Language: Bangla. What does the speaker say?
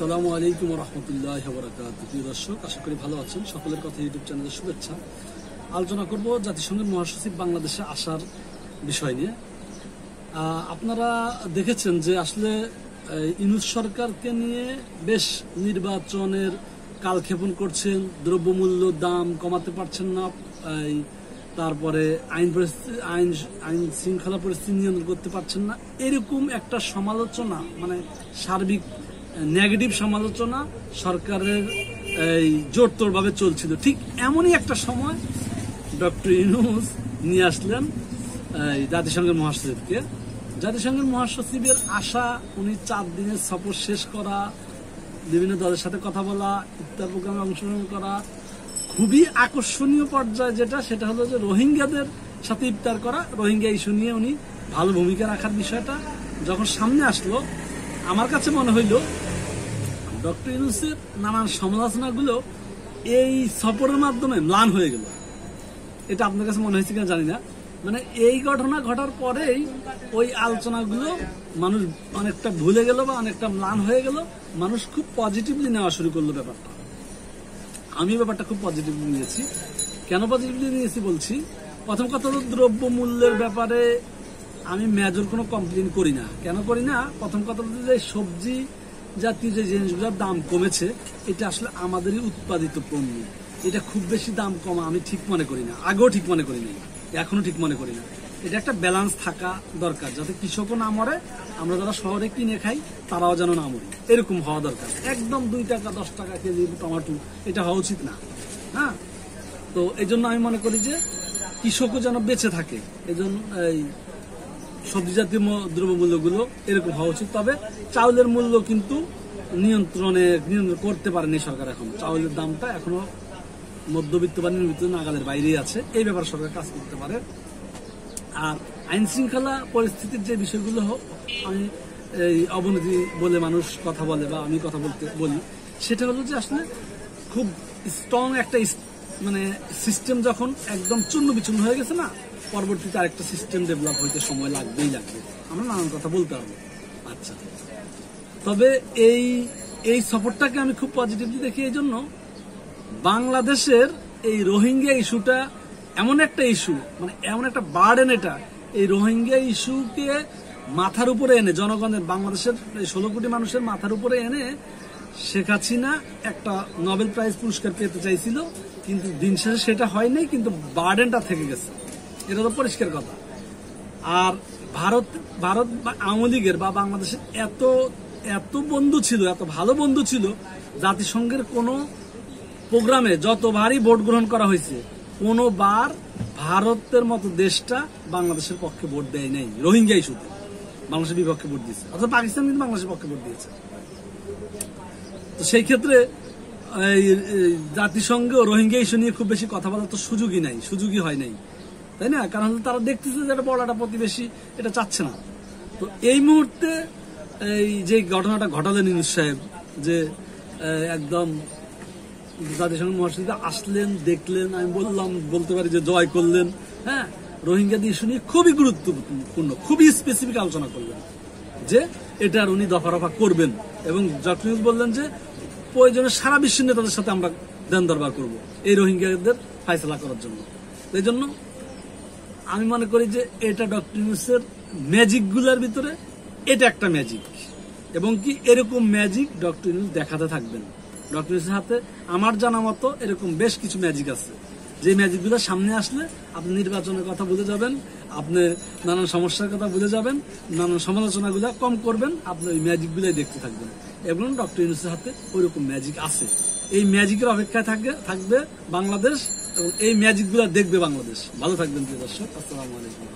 আসসালামু আলাইকুম ওয়া রাহমাতুল্লাহি ওয়া বারাকাতুহু। প্রিয় দর্শক, আশা করি ভালো আছেন। সকলের কথা ইউটিউব চ্যানেলে শুভেচ্ছা। আলোচনা করব জাতিসংঘের মহাসচিব বাংলাদেশে আসার বিষয় নিয়ে। আপনারা দেখেছেন যে আসলে ইউনূস সরকারকে নিয়ে বেশ নির্বাচনের কালক্ষেপণ করছেন, দ্রব্যমূল্য দাম কমাতে পারছেন না, তারপরে আইন শৃঙ্খলা পরিস্থিতি নিয়ন্ত্রণ করতে পারছেন না, এরকম একটা সমালোচনা, মানে সার্বিক নেগেটিভ সমালোচনা সরকারের জোরতোর ভাবে চলছিল। ঠিক এমনই একটা সময় ডক্টর ইউনূস নিয়ে আসলেন জাতিসংঘের মহাসচিবকে। জাতিসংঘের মহাসচিবের আশা, উনি 4 দিনের সফর শেষ করা, বিভিন্ন দলের সাথে কথা বলা, ইফতার প্রোগ্রামে অংশগ্রহণ করা, খুবই আকর্ষণীয় পর্যায়ে সেটা হলো যে রোহিঙ্গাদের সাথে ইফতার করা। রোহিঙ্গা ইস্যু নিয়ে উনি ভালো ভূমিকা রাখার বিষয়টা যখন সামনে আসলো, আমার কাছে মনে হইল ডক্টর ইউনূসের নানান সমালোচনাগুলো এই সফরের মাধ্যমে ম্লান হয়ে গেল। এটা আপনার কাছে মনে হয়েছে কিনা জানি না। মানে এই ঘটনা ঘটার পরেই ওই আলোচনাগুলো মানুষ অনেকটা ভুলে গেল বা অনেকটা ম্লান হয়ে গেল। মানুষ খুব পজিটিভলি নেওয়া শুরু করলো ব্যাপারটা। আমি ব্যাপারটা খুব পজিটিভলি নিয়েছি। কেন পজিটিভলি নিয়েছি বলছি, প্রথম কথা হলো দ্রব্য মূল্যের ব্যাপারে আমি মেজর কোনো কমপ্লেন করি না। কেন করি না? প্রথম কথা হলো যে সবজি জাতীয় যে জিনিসগুলোর দাম কমেছে, এটা আসলে আমাদেরই উৎপাদিত পণ্য। এটা খুব বেশি দাম কমা আমি ঠিক মনে করি না। আগেও ঠিক মনে করি নাই, এখনো ঠিক মনে করি না। এটা একটা ব্যালেন্স থাকা দরকার, যাতে কৃষকও না মরে, আমরা যারা শহরে কিনে খাই তারাও যেন না মরে, এরকম হওয়া দরকার। একদম 2 টাকা 10 টাকা কেজি টমেটো এটা হওয়া উচিত না। হ্যাঁ, তো এই জন্য আমি মনে করি যে কৃষকও যেন বেঁচে থাকে, এই জন্য এই সবজি জাতীয় দ্রব্যমূল্যগুলো এরকম হওয়া উচিত। তবে চাউলের মূল্য কিন্তু নিয়ন্ত্রণ করতে পারেনি সরকার। এখন চাউলের দামটা এখনো মধ্যবিত্ত বা নিম্নবিত্ত নাগালের বাইরেই আছে। এই ব্যাপারে সরকার কাজ করতে পারে। আর আইন শৃঙ্খলা পরিস্থিতির যে বিষয়গুলো আমি অবনতি বলে মানুষ কথা বলে বা আমি কথা বলি, সেটা হলো যে আসলে খুব স্ট্রং একটা মানে সিস্টেম যখন একদম চূর্ণ বিচূর্ণ হয়ে গেছে না, পরবর্তীতে আরেকটা সিস্টেম ডেভেলপ হইতে সময় লাগবে। আমরা নানান কথা বলতে হবে। আচ্ছা, তবে এই সফরটাকে আমি খুব পজিটিভলি দেখি। এই জন্য বাংলাদেশের এই রোহিঙ্গা ইস্যুটা এমন একটা ইস্যু, মানে এমন একটা বার্ডেন, এটা এই রোহিঙ্গা ইস্যুকে মাথার উপরে এনে, জনগণের, বাংলাদেশের 16 কোটি মানুষের মাথার উপরে এনে শেখ হাসিনা একটা নোবেল প্রাইজ পুরস্কার পেতে চাইছিল, কিন্তু দিন শেষে সেটা হয় নাই, কিন্তু বার্ডেনটা থেকে গেছে। এটা তো পরিষ্কার কথা। আর ভারত বা আওয়ামী লীগের বা বাংলাদেশের এত বন্ধু ছিল, এত ভালো বন্ধু ছিল, জাতিসংঘের কোনো প্রোগ্রামে যতবারই ভোট গ্রহণ করা হয়েছে, কোনোবার ভারতের মতো দেশটা বাংলাদেশের পক্ষে ভোট দেয় নাই। রোহিঙ্গা ইস্যুতে বাংলাদেশের বিপক্ষে ভোট দিয়েছে, অর্থাৎ পাকিস্তান কিন্তু বাংলাদেশের পক্ষে ভোট দিয়েছে। তো সেই ক্ষেত্রে জাতিসংঘ রোহিঙ্গা ইস্যু নিয়ে খুব বেশি কথা বলার তো সুযোগই হয় নাই, তাই না? কারণ তারা দেখতেছে যে এটা বড় একটা প্রতিবেশী, এটা চাচ্ছে না। তো এই মুহূর্তে যে ঘটনাটা ঘটালেন ইউনূস সাহেব, যে একদম জাতিসংঘ মহাসচিব আসলেন, দেখলেন, আমি বলতে পারি যে জয় করলেন। হ্যাঁ, রোহিঙ্গাদের ইস্যু নিয়ে খুবই গুরুত্বপূর্ণ, খুবই স্পেসিফিক আলোচনা করলেন যে এটার উনি দফা করবেন। এবং ডক্টর ইউনূস বললেন যে প্রয়োজনে সারা বিশ্বের নেতাদের সাথে আমরা দেন দরবার করবো এই রোহিঙ্গাদের ফায়সালা করার জন্য। এই জন্য আমি মনে করি যে এটা ডক্টর ইউনূসের ম্যাজিক গুলার ভিতরে এটা একটা ম্যাজিক, এবং কি এরকম ম্যাজিক ডক্টর ইউনূস দেখাতে থাকবেন। ডক্টর ইউনূসের হাতে আমার জানা মতো এরকম বেশ কিছু ম্যাজিক আছে, যে ম্যাজিক গুলো সামনে আসলে আপনি নির্বাচনের কথা বুঝে যাবেন, আপনি নানান সমস্যার কথা বুঝে যাবেন, নানান সমালোচনাগুলো কম করবেন, আপনি ওই ম্যাজিক গুলাই দেখতে থাকবেন। এবং ডক্টর ইউনূসের হাতে ওইরকম ম্যাজিক আছে। এই ম্যাজিকের অপেক্ষায় থাকবে বাংলাদেশ, এবং এই ম্যাজিক গুলা দেখবে বাংলাদেশ। ভালো থাকবেন প্রিয় দর্শক। আসসালামু আলাইকুম।